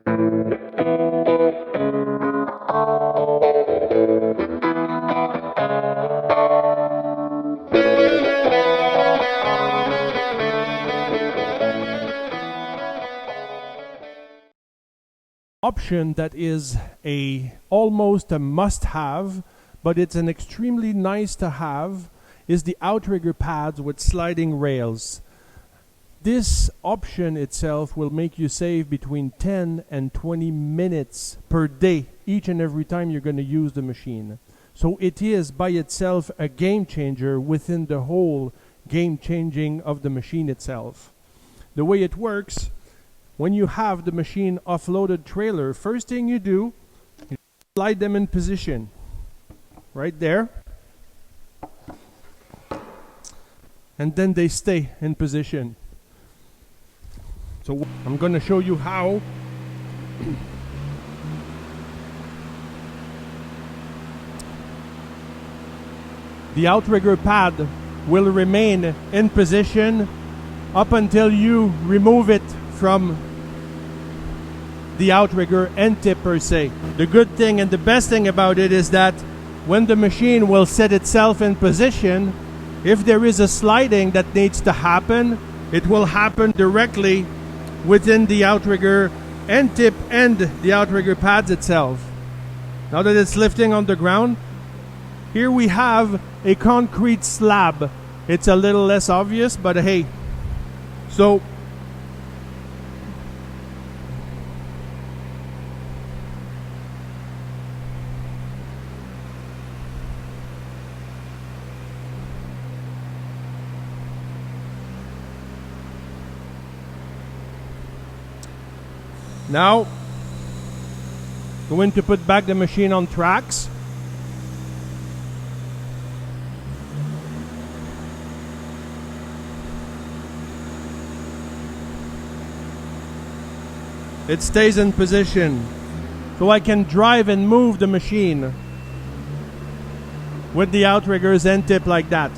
Option that is almost a must-have, but it's an extremely nice to have, is the outrigger pads with sliding rails. This option itself will make you save between 10 and 20 minutes per day each and every time you're going to use the machine. So it is by itself a game changer within the whole game changing of the machine itself. The way it works, when you have the machine offloaded trailer, first thing you do, you slide them in position right there, and then they stay in position. So I'm going to show you how. The outrigger pad will remain in position up until you remove it from the outrigger end tip per se. The good thing and the best thing about it is that when the machine will set itself in position, if there is a sliding that needs to happen, it will happen directly within the outrigger end tip and the outrigger pads itself. Now that it's lifting on the ground, here we have a concrete slab. It's a little less obvious, but hey. So now, going to put back the machine on tracks. It stays in position, so I can drive and move the machine with the outrigger's end tip like that.